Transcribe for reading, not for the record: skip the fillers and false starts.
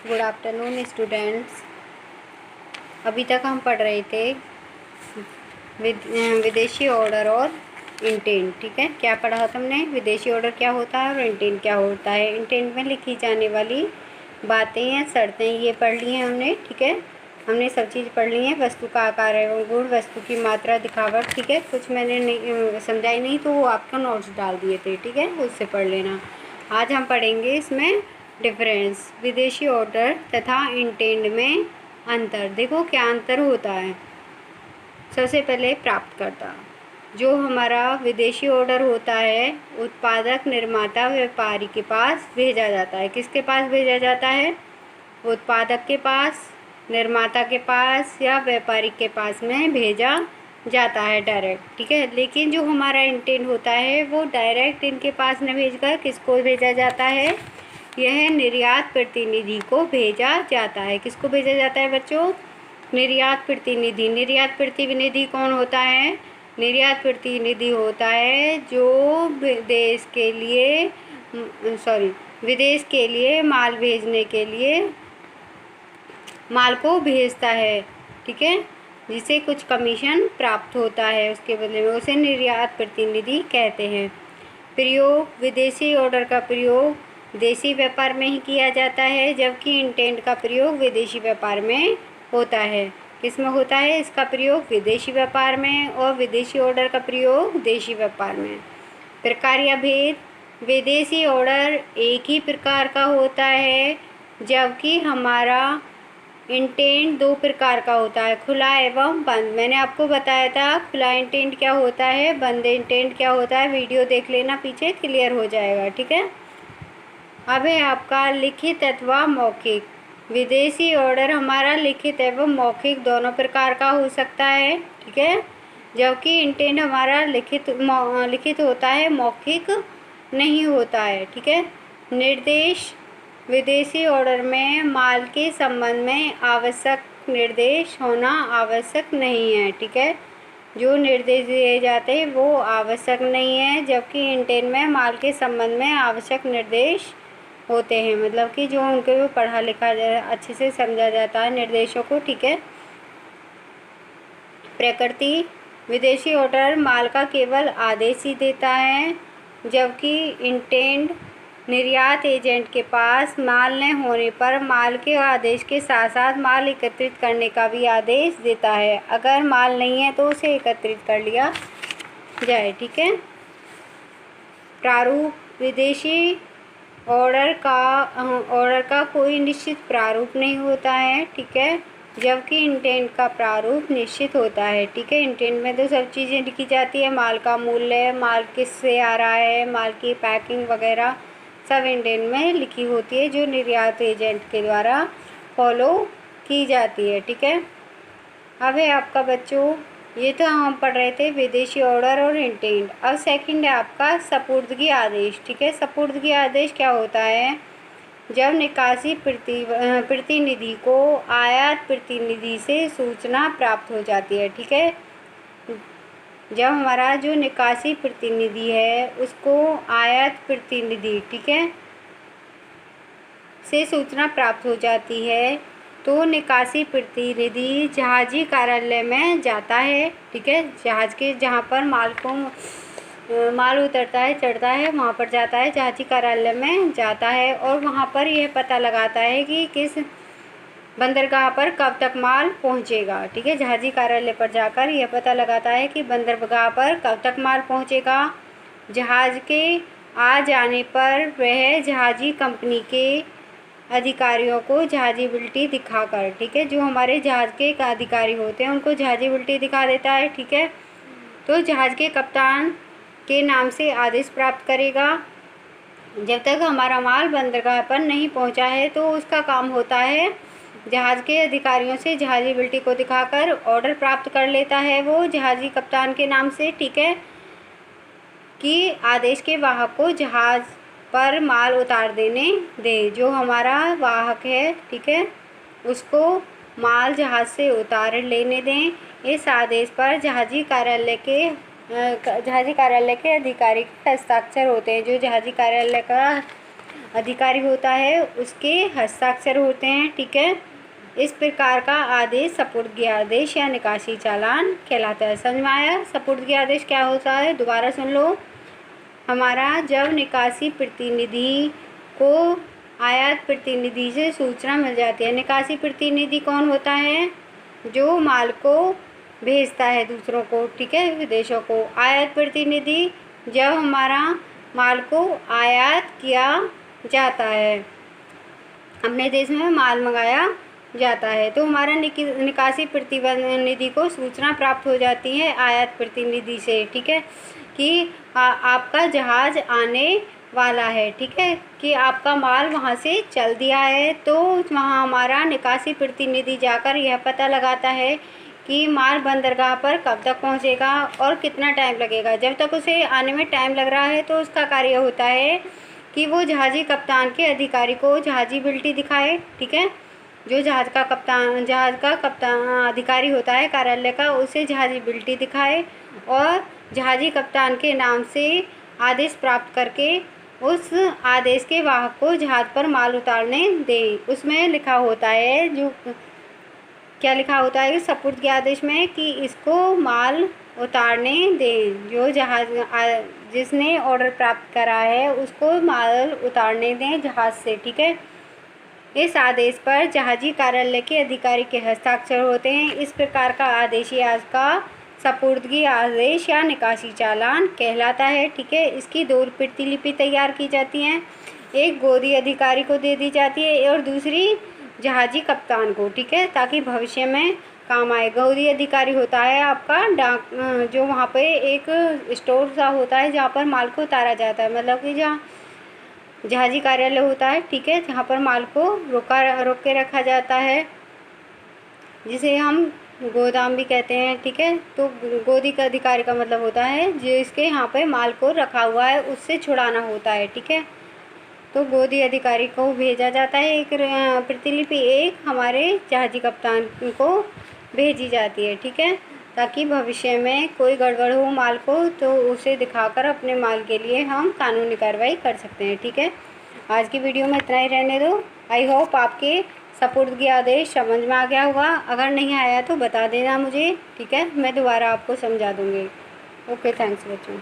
Good afternoon students. अभी तक हम पढ़ रहे थे विदेशी ऑर्डर और इंटेंट। ठीक है, क्या पढ़ा तुमने? विदेशी ऑर्डर क्या होता है और इंटेंट क्या होता है। इंटेंट में लिखी जाने वाली बातें या शर्तें ये पढ़ ली हैं हमने। ठीक है, हमने सब चीज़ पढ़ ली है। वस्तु का आकार एवं गुण, वस्तु की मात्रा, दिखावट। ठीक है, कुछ मैंने नहीं समझाई नहीं तो वो आपका नोट्स डाल दिए थे। ठीक है, उससे पढ़ लेना। आज हम पढ़ेंगे इसमें डिफरेंस, विदेशी ऑर्डर तथा इंटेंट में अंतर। देखो क्या अंतर होता है। सबसे पहले प्राप्तकर्ता। जो हमारा विदेशी ऑर्डर होता है उत्पादक, निर्माता, व्यापारी के पास भेजा जाता है। किसके पास भेजा जाता है? उत्पादक के पास, निर्माता के पास या व्यापारी के पास में भेजा जाता है डायरेक्ट। ठीक है, लेकिन जो हमारा इंटेंट होता है वो डायरेक्ट इनके पास न भेजकर किसको भेजा जाता है? यह निर्यात प्रतिनिधि को भेजा जाता है। किसको भेजा जाता है बच्चों? निर्यात प्रतिनिधि। निर्यात प्रतिनिधि कौन होता है? निर्यात प्रतिनिधि होता है जो देश के लिए विदेश के लिए माल भेजने के लिए माल को भेजता है। ठीक है, जिसे कुछ कमीशन प्राप्त होता है उसके बदले में, उसे निर्यात प्रतिनिधि कहते हैं। प्रयोग, विदेशी ऑर्डर का प्रयोग देशी व्यापार में ही किया जाता है, जबकि इंटेंट का प्रयोग विदेशी व्यापार में होता है। किस में होता है इसका प्रयोग? विदेशी व्यापार में, और विदेशी ऑर्डर का प्रयोग देशी व्यापार में। प्रकार या भेद, विदेशी ऑर्डर एक ही प्रकार का होता है, जबकि हमारा इंटेंट दो प्रकार का होता है, खुला एवं बंद। मैंने आपको बताया था खुला इंटेंट क्या होता है, बंद इंटेंट क्या होता है। वीडियो देख लेना, पीछे क्लियर हो जाएगा। ठीक है, अब है आपका लिखित अथवा मौखिक। विदेशी ऑर्डर हमारा लिखित एवं मौखिक दोनों प्रकार का हो सकता है। ठीक है, जबकि इंटेंट हमारा लिखित होता है, मौखिक नहीं होता है। ठीक है, निर्देश, विदेशी ऑर्डर में माल के संबंध में आवश्यक निर्देश होना आवश्यक नहीं है। ठीक है, जो निर्देश दिए जाते हैं वो आवश्यक नहीं है, जबकि इंटेंट में माल के संबंध में आवश्यक निर्देश होते हैं। मतलब कि जो उनके भी पढ़ा लिखा अच्छे से समझा जाता है निर्देशों को। ठीक है, प्रकृति, विदेशी ऑर्डर माल का केवल आदेश ही देता है, जबकि इंटेंट निर्यात एजेंट के पास माल न होने पर माल के आदेश के साथ साथ माल एकत्रित करने का भी आदेश देता है। अगर माल नहीं है तो उसे एकत्रित कर लिया जाए। ठीक है, प्रारूप, विदेशी ऑर्डर का कोई निश्चित प्रारूप नहीं होता है। ठीक है, जबकि इंटेंट का प्रारूप निश्चित होता है। ठीक है, इंटेंट में तो सब चीज़ें लिखी जाती है, माल का मूल्य, माल किससे आ रहा है, माल की पैकिंग वगैरह सब इंटेंट में लिखी होती है, जो निर्यात एजेंट के द्वारा फॉलो की जाती है। ठीक है, अब है आपका बच्चों, ये तो हम पढ़ रहे थे विदेशी ऑर्डर और इंटेंट। अब सेकंड है आपका सपुर्दगी आदेश। ठीक है, सपुर्दगी आदेश क्या होता है? जब निकासी प्रतिनिधि को आयात प्रतिनिधि से सूचना प्राप्त हो जाती है। ठीक है, जब हमारा जो निकासी प्रतिनिधि है उसको आयात प्रतिनिधि, ठीक है, से सूचना प्राप्त हो जाती है तो निकासी प्रतिनिधि जहाजी कार्यालय में जाता है। ठीक है, जहाज के जहाँ पर माल उतरता है, चढ़ता है, वहाँ पर जाता है, जहाजी कार्यालय में जाता है, और वहाँ पर यह पता लगाता है कि किस बंदरगाह पर कब तक माल पहुँचेगा। ठीक है, जहाजी कार्यालय पर जाकर यह पता लगाता है कि बंदरगाह पर कब तक माल पहुँचेगा। जहाज के आ जाने पर वह जहाजी कंपनी के अधिकारियों को जहाजीबिलिटी दिखाकर, ठीक है, जो हमारे जहाज के अधिकारी होते हैं उनको जहाजीबिलिटी दिखा देता है। ठीक है, तो जहाज के कप्तान के नाम से आदेश प्राप्त करेगा। जब तक हमारा माल बंदरगाह पर नहीं पहुंचा है तो उसका काम होता है जहाज के अधिकारियों से जहाजीबिलिटी को दिखाकर ऑर्डर प्राप्त कर लेता है वो जहाजी कप्तान के नाम से। ठीक है, कि आदेश के वाहक को जहाज पर माल उतार देने दे। जो हमारा वाहक है, ठीक है, उसको माल जहाज से उतार लेने दें। इस आदेश पर जहाजी कार्यालय के अधिकारी के हस्ताक्षर होते हैं। जो जहाजी कार्यालय का अधिकारी होता है उसके हस्ताक्षर होते हैं, ठीक है। इस प्रकार का आदेश सपुर्दगी आदेश या निकासी चालान कहलाता है। समझ में आया? सपुर्दगी आदेश क्या होता है, दोबारा सुन लो। हमारा जब निकासी प्रतिनिधि को आयात प्रतिनिधि से सूचना मिल जाती है। निकासी प्रतिनिधि कौन होता है? जो माल को भेजता है दूसरों को, ठीक है, विदेशों को। आयात प्रतिनिधि जब हमारा माल को आयात किया जाता है, अपने देश में माल मंगाया जाता है, तो हमारा निकासी प्रतिनिधि को सूचना प्राप्त हो जाती है आयात प्रतिनिधि से, ठीक है, कि आपका जहाज़ आने वाला है, ठीक है, कि आपका माल वहाँ से चल दिया है। तो वहाँ हमारा निकासी प्रतिनिधि जाकर यह पता लगाता है कि माल बंदरगाह पर कब तक पहुँचेगा और कितना टाइम लगेगा। जब तक उसे आने में टाइम लग रहा है तो उसका कार्य होता है कि वो जहाज़ी कप्तान के अधिकारी को जहाज़ी बिल्टी दिखाए, ठीक है। जो जहाज़ का कप्तान अधिकारी होता है कार्यालय का, उसे जहाज़ी बिल्टी दिखाए और जहाज़ी कप्तान के नाम से आदेश प्राप्त करके उस आदेश के वाहक को जहाज़ पर माल उतारने दें। उसमें लिखा होता है, जो क्या लिखा होता है सपुर्दगी आदेश में, कि इसको माल उतारने दें। जो जहाज़ जिसने ऑर्डर प्राप्त करा है उसको माल उतारने दें जहाज़ से, ठीक है। इस आदेश पर जहाज़ी कार्यालय के अधिकारी के हस्ताक्षर होते हैं। इस प्रकार का आदेश ही आज का सपुर्दगी आदेश या निकासी चालान कहलाता है, ठीक है। इसकी 2 प्रतिलिपि तैयार की जाती हैं, एक गोदी अधिकारी को दे दी जाती है और दूसरी जहाज़ी कप्तान को, ठीक है, ताकि भविष्य में काम आए। गोदी अधिकारी होता है आपका डाक, जो वहाँ पे एक स्टोर सा होता है जहाँ पर माल को उतारा जाता है, मतलब कि जहाँ जहाज़ी कार्यालय होता है, ठीक है, जहाँ पर माल को रोक के रखा जाता है, जिसे हम गोदाम भी कहते हैं, ठीक है। तो गोदी का अधिकारी का मतलब होता है जिसके यहाँ पे माल को रखा हुआ है उससे छुड़ाना होता है, ठीक है। तो गोदी अधिकारी को भेजा जाता है एक प्रतिलिपि, एक हमारे जहाज़ी कप्तान को भेजी जाती है, ठीक है, ताकि भविष्य में कोई गड़बड़ हो माल को तो उसे दिखाकर अपने माल के लिए हम कानूनी कार्रवाई कर सकते हैं, ठीक है। आज की वीडियो में इतना ही रहने दो। आई होप आपके सपुर्दगी आदेश समझ में आ गया होगा। अगर नहीं आया तो बता देना मुझे, ठीक है, मैं दोबारा आपको समझा दूँगी। ओके, थैंक्स बच्चों।